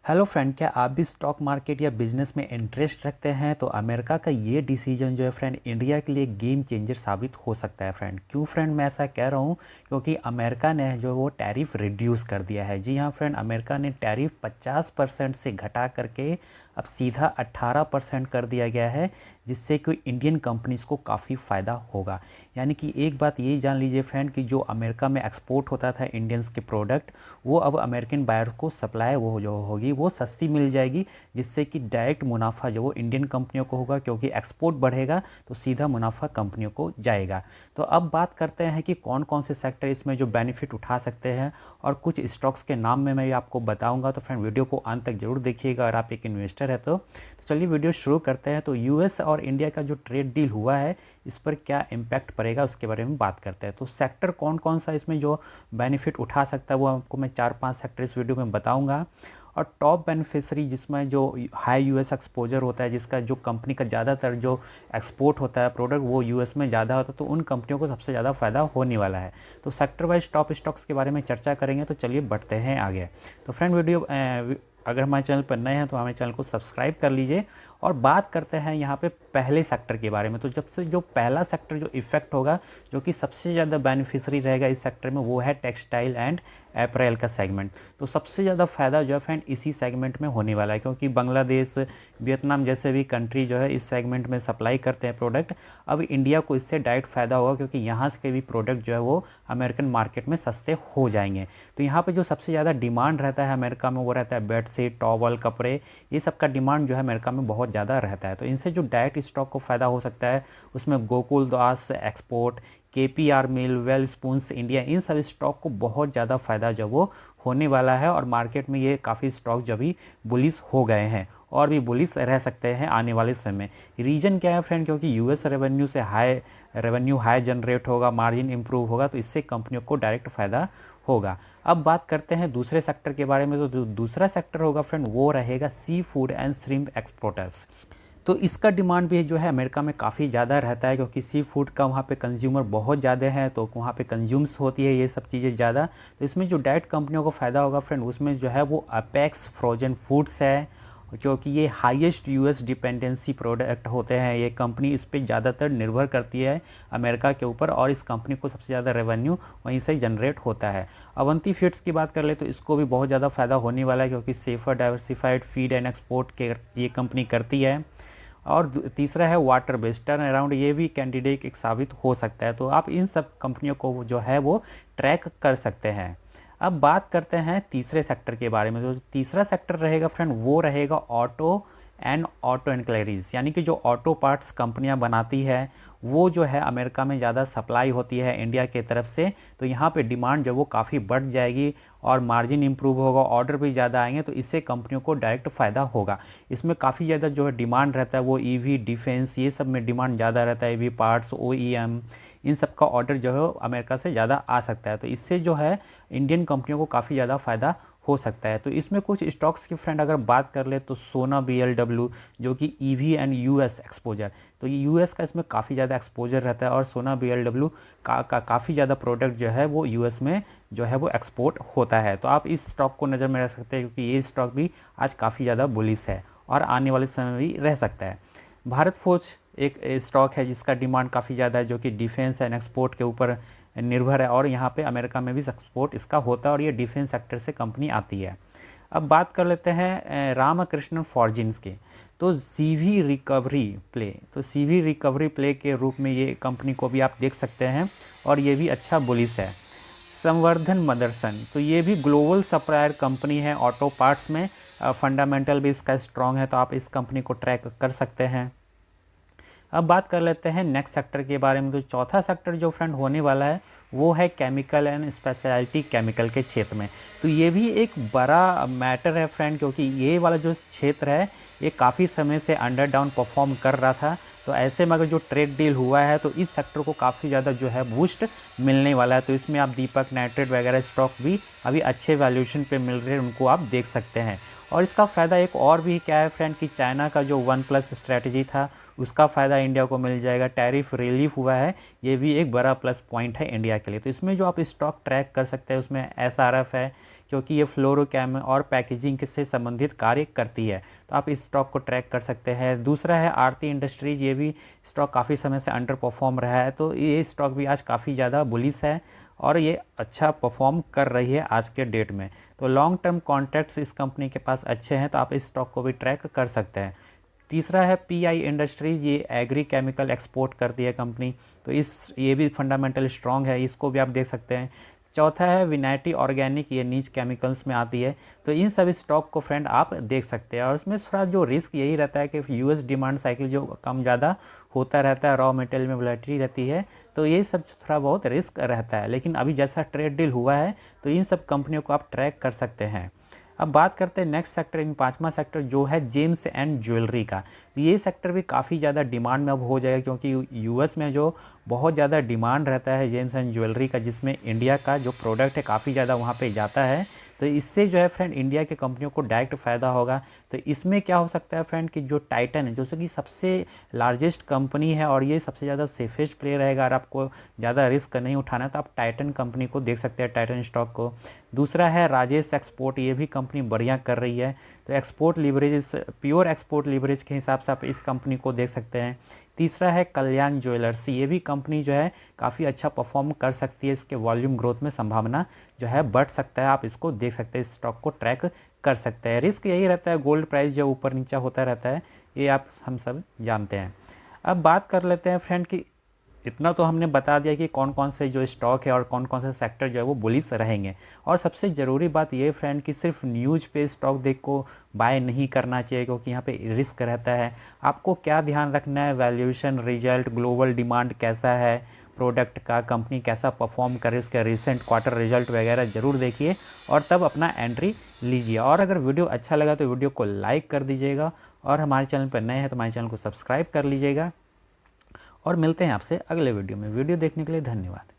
Hello friend, क्या आप भी स्टॉक मार्केट या बिजनेस में इंटरेस्ट रखते हैं? तो अमेरिका का ये डिसीजन जो है फ्रेंड, इंडिया के लिए गेम चेंजर साबित हो सकता है फ्रेंड। क्यों फ्रेंड मैं ऐसा कह रहा हूँ? क्योंकि अमेरिका ने जो वो टैरिफ रिड्यूस कर दिया है। जी हाँ फ्रेंड, अमेरिका ने टैरिफ 50% से घटा करके अब सीधा 18% कर दिया गया है, जिससे कि इंडियन कंपनीज को काफ़ी फ़ायदा होगा। यानी कि एक बात ये जान लीजिए फ्रेंड कि जो अमेरिका में एक्सपोर्ट होता था इंडियंस के प्रोडक्ट, वो अब अमेरिकन बायर्स को सप्लाई वो जो होगी वो सस्ती मिल जाएगी, जिससे कि डायरेक्ट मुनाफा जो वो इंडियन कंपनियों को होगा, क्योंकि एक्सपोर्ट बढ़ेगा तो सीधा मुनाफा कंपनियों को जाएगा। तो अब बात करते हैं कि कौन कौन से सेक्टर इसमें जो बेनिफिट उठा सकते हैं, और कुछ स्टॉक्स के नाम में मैं आपको बताऊंगा। तो फ्रेंड वीडियो को अंत तक जरूर देखिएगा अगर आप एक इन्वेस्टर है तो चलिए वीडियो शुरू करते हैं। तो यूएस और इंडिया का जो ट्रेड डील हुआ है, इस पर क्या इम्पैक्ट पड़ेगा उसके बारे में बात करते हैं। तो सेक्टर कौन कौन सा इसमें जो बेनिफिट उठा सकता है वो आपको मैं 4-5 सेक्टर इस वीडियो में बताऊंगा। और टॉप बेनिफिशरी जिसमें जो हाई यूएस एक्सपोजर होता है, जिसका जो कंपनी का ज़्यादातर जो एक्सपोर्ट होता है प्रोडक्ट वो यूएस में ज़्यादा होता है, तो उन कंपनियों को सबसे ज़्यादा फ़ायदा होने वाला है। तो सेक्टर वाइज टॉप स्टॉक्स के बारे में चर्चा करेंगे। तो चलिए बढ़ते हैं आगे। तो फ्रेंड अगर हमारे चैनल पर नए हैं तो हमारे चैनल को सब्सक्राइब कर लीजिए। और बात करते हैं यहाँ पे पहले सेक्टर के बारे में। तो जब से जो पहला सेक्टर जो इफेक्ट होगा, जो कि सबसे ज़्यादा बेनिफिशरी रहेगा इस सेक्टर में, वो है टेक्सटाइल एंड अप्रैल का सेगमेंट। तो सबसे ज़्यादा फ़ायदा जो है फ्रेंड इसी सेगमेंट में होने वाला है, क्योंकि बांग्लादेश, वियतनाम जैसे भी कंट्री जो है इस सेगमेंट में सप्लाई करते हैं प्रोडक्ट। अब इंडिया को इससे डायरेक्ट फ़ायदा होगा, क्योंकि यहाँ के भी प्रोडक्ट जो है वो अमेरिकन मार्केट में सस्ते हो जाएंगे। तो यहाँ पर जो सबसे ज़्यादा डिमांड रहता है अमेरिका में, वो रहता है बेडशीट, टॉवल, कपड़े, ये सब का डिमांड जो है अमेरिका में बहुत ज़्यादा रहता है। तो इनसे जो डायरेक्ट स्टॉक को फ़ायदा हो सकता है, उसमें गोकुल दास एक्सपोर्ट, केपीआर मिल, वेल स्पून्स इंडिया, इन सब स्टॉक को बहुत ज़्यादा फ़ायदा जब वो होने वाला है। और मार्केट में ये काफ़ी स्टॉक जब भी बुलिश हो गए हैं और भी बुलिश रह सकते हैं आने वाले समय। रीज़न क्या है फ्रेंड? क्योंकि यूएस रेवेन्यू से रेवेन्यू हाई जनरेट होगा, मार्जिन इंप्रूव होगा, तो इससे कंपनियों को डायरेक्ट फ़ायदा होगा। अब बात करते हैं दूसरे सेक्टर के बारे में। तो दूसरा सेक्टर होगा फ्रेंड वो रहेगा sea food and shrimp exporters. तो इसका डिमांड भी जो है अमेरिका में काफ़ी ज़्यादा रहता है, क्योंकि सी फूड का वहाँ पे कंज्यूमर बहुत ज़्यादा है, तो वहाँ पे कंज्यूम्स होती है ये सब चीज़ें ज़्यादा। तो इसमें जो डायरेक्ट कंपनियों को फ़ायदा होगा फ्रेंड, उसमें जो है वो अपेक्स फ्रोजन फूड्स है, क्योंकि ये हाईएस्ट यूएस डिपेंडेंसी प्रोडक्ट होते हैं। ये कंपनी इस पर ज़्यादातर निर्भर करती है अमेरिका के ऊपर, और इस कंपनी को सबसे ज़्यादा रेवेन्यू वहीं से जनरेट होता है। अवंती फीड्स की बात कर ले तो इसको भी बहुत ज़्यादा फ़ायदा होने वाला है, क्योंकि safer diversified feed and export के ये कंपनी करती है। और तीसरा है वाटर बेस्ड टर्न अराउंड, ये भी कैंडिडेट एक साबित हो सकता है। तो आप इन सब कंपनियों को जो है वो ट्रैक कर सकते हैं। अब बात करते हैं तीसरे सेक्टर के बारे में। तो तीसरा सेक्टर रहेगा फ्रेंड वो रहेगा ऑटो एंड ऑटो एनक्लेरीज, यानी कि जो ऑटो पार्ट्स कंपनियां बनाती है वो जो है अमेरिका में ज़्यादा सप्लाई होती है इंडिया के तरफ से। तो यहाँ पे डिमांड जो वो काफ़ी बढ़ जाएगी और मार्जिन इंप्रूव होगा, ऑर्डर भी ज़्यादा आएंगे, तो इससे कंपनियों को डायरेक्ट फ़ायदा होगा। इसमें काफ़ी ज़्यादा जो है डिमांड रहता है वो ईवी, डिफेंस, ये सब में डिमांड ज़्यादा रहता है। ईवी पार्ट्स, ओईएम, इन सब का ऑर्डर जो है अमेरिका से ज़्यादा आ सकता है। तो इससे जो है इंडियन कंपनियों को काफ़ी ज़्यादा फ़ायदा हो सकता है। तो इसमें कुछ स्टॉक्स की फ्रेंड अगर बात कर ले तो सोना बीएलडब्ल्यू, जो कि ईवी एंड यूएस एक्सपोजर, तो ये यूएस का इसमें काफ़ी ज़्यादा एक्सपोजर रहता है, और सोना बीएलडब्ल्यू काफ़ी ज़्यादा प्रोडक्ट जो है वो यूएस में जो है वो एक्सपोर्ट होता है। तो आप इस स्टॉक को नज़र में रख सकते हैं, क्योंकि ये स्टॉक भी आज काफ़ी ज़्यादा बुलिश है और आने वाले समय में भी रह सकता है। भारत फोर्ज एक स्टॉक है जिसका डिमांड काफ़ी ज़्यादा है, जो कि डिफेंस एंड एक्सपोर्ट के ऊपर निर्भर है, और यहाँ पे अमेरिका में भी एक्सपोर्ट इसका होता है, और ये डिफेंस सेक्टर से कंपनी आती है। अब बात कर लेते हैं रामकृष्ण फॉर्जिन्स की। तो सीवी रिकवरी प्ले, तो सीवी रिकवरी प्ले के रूप में ये कंपनी को भी आप देख सकते हैं, और ये भी अच्छा बुलिश है। संवर्धन मदरसन, तो ये भी ग्लोबल सप्लायर कंपनी है ऑटो पार्ट्स में, फंडामेंटल भी इसका स्ट्रॉन्ग है, तो आप इस कंपनी को ट्रैक कर सकते हैं। अब बात कर लेते हैं नेक्स्ट सेक्टर के बारे में। तो चौथा सेक्टर जो फ्रेंड होने वाला है वो है केमिकल एंड स्पेशलिटी केमिकल के क्षेत्र में। तो ये भी एक बड़ा मैटर है फ्रेंड, क्योंकि ये वाला जो क्षेत्र है ये काफ़ी समय से अंडर डाउन परफॉर्म कर रहा था। तो ऐसे में अगर जो ट्रेड डील हुआ है तो इस सेक्टर को काफ़ी ज़्यादा जो है बूस्ट मिलने वाला है। तो इसमें आप दीपक नाइट्रेट वगैरह स्टॉक भी अभी अच्छे वैल्यूएशन पे मिल रहे हैं, उनको आप देख सकते हैं। और इसका फ़ायदा एक और भी क्या है फ्रेंड कि चाइना का जो 1+ स्ट्रैटेजी था उसका फ़ायदा इंडिया को मिल जाएगा। टैरिफ रिलीफ हुआ है, ये भी एक बड़ा प्लस पॉइंट है इंडिया के लिए। तो इसमें जो आप स्टॉक ट्रैक कर सकते हैं उसमें SRF है, क्योंकि ये फ्लोरोकेम और पैकेजिंग से संबंधित कार्य करती है, तो आप इस स्टॉक को ट्रैक कर सकते हैं। दूसरा है आरती इंडस्ट्रीज, ये भी स्टॉक काफ़ी समय से अंडर परफॉर्म रहा है, तो ये स्टॉक भी आज काफ़ी ज़्यादा बुलिश है और ये अच्छा परफॉर्म कर रही है आज के डेट में। तो लॉन्ग टर्म कॉन्ट्रैक्ट्स इस कंपनी के पास अच्छे हैं, तो आप इस स्टॉक को भी ट्रैक कर सकते हैं। तीसरा है PI इंडस्ट्रीज़, ये एग्री केमिकल एक्सपोर्ट करती है कंपनी, तो ये भी फंडामेंटल स्ट्रॉन्ग है, इसको भी आप देख सकते हैं। चौथा है विनाइटी ऑर्गेनिक, ये नीच केमिकल्स में आती है, तो इन सभी स्टॉक को फ्रेंड आप देख सकते हैं। और इसमें थोड़ा जो रिस्क यही रहता है कि US डिमांड साइकिल जो कम ज़्यादा होता रहता है, रॉ मटेरियल में वोलेटिलिटी रहती है, तो ये सब थोड़ा बहुत रिस्क रहता है। लेकिन अभी जैसा ट्रेड डील हुआ है तो इन सब कंपनियों को आप ट्रैक कर सकते हैं। अब बात करते हैं नेक्स्ट सेक्टर, इन पांचवा सेक्टर जो है जेम्स एंड ज्वेलरी का। तो ये सेक्टर भी काफ़ी ज़्यादा डिमांड में अब हो जाएगा, क्योंकि US में जो बहुत ज़्यादा डिमांड रहता है जेम्स एंड ज्वेलरी का, जिसमें इंडिया का जो प्रोडक्ट है काफ़ी ज़्यादा वहाँ पे जाता है, तो इससे जो है फ्रेंड इंडिया के कंपनियों को डायरेक्ट फ़ायदा होगा। तो इसमें क्या हो सकता है फ्रेंड कि जो टाइटन है, जो कि सबसे लार्जेस्ट कंपनी है और ये सबसे ज़्यादा सेफेस्ट प्लेयर रहेगा, अगर आपको ज़्यादा रिस्क नहीं उठाना है तो आप टाइटन कंपनी को देख सकते हैं, टाइटन स्टॉक को। दूसरा है राजेश एक्सपोर्ट, ये भी कंपनी बढ़िया कर रही है, तो export leverage, pure export leverage के हिसाब से आप इस कंपनी को देख सकते हैं। तीसरा है कल्याण ज्वेलर्स, ये भी कंपनी जो है काफ़ी अच्छा परफॉर्म कर सकती है, इसके वॉल्यूम ग्रोथ में संभावना जो है बढ़ सकता है, आप इसको देख सकते हैं, इस स्टॉक को ट्रैक कर सकते हैं। रिस्क यही रहता है, गोल्ड प्राइस जो ऊपर नीचे होता रहता है, ये आप हम सब जानते हैं। अब बात कर लेते हैं फ्रेंड कि इतना तो हमने बता दिया कि कौन कौन से जो स्टॉक है और कौन कौन से सेक्टर जो है वो बुलिश रहेंगे। और सबसे ज़रूरी बात ये फ्रेंड कि सिर्फ न्यूज़ पे स्टॉक देख को बाय नहीं करना चाहिए, क्योंकि यहाँ पे रिस्क रहता है। आपको क्या ध्यान रखना है, वैल्यूएशन, रिजल्ट, ग्लोबल डिमांड कैसा है प्रोडक्ट का, कंपनी कैसा परफॉर्म करे, उसके रिसेंट क्वार्टर रिजल्ट वगैरह ज़रूर देखिए और तब अपना एंट्री लीजिए। और अगर वीडियो अच्छा लगा तो वीडियो को लाइक कर दीजिएगा, और हमारे चैनल पर नए हैं तो हमारे चैनल को सब्सक्राइब कर लीजिएगा। और मिलते हैं आपसे अगले वीडियो में। वीडियो देखने के लिए धन्यवाद।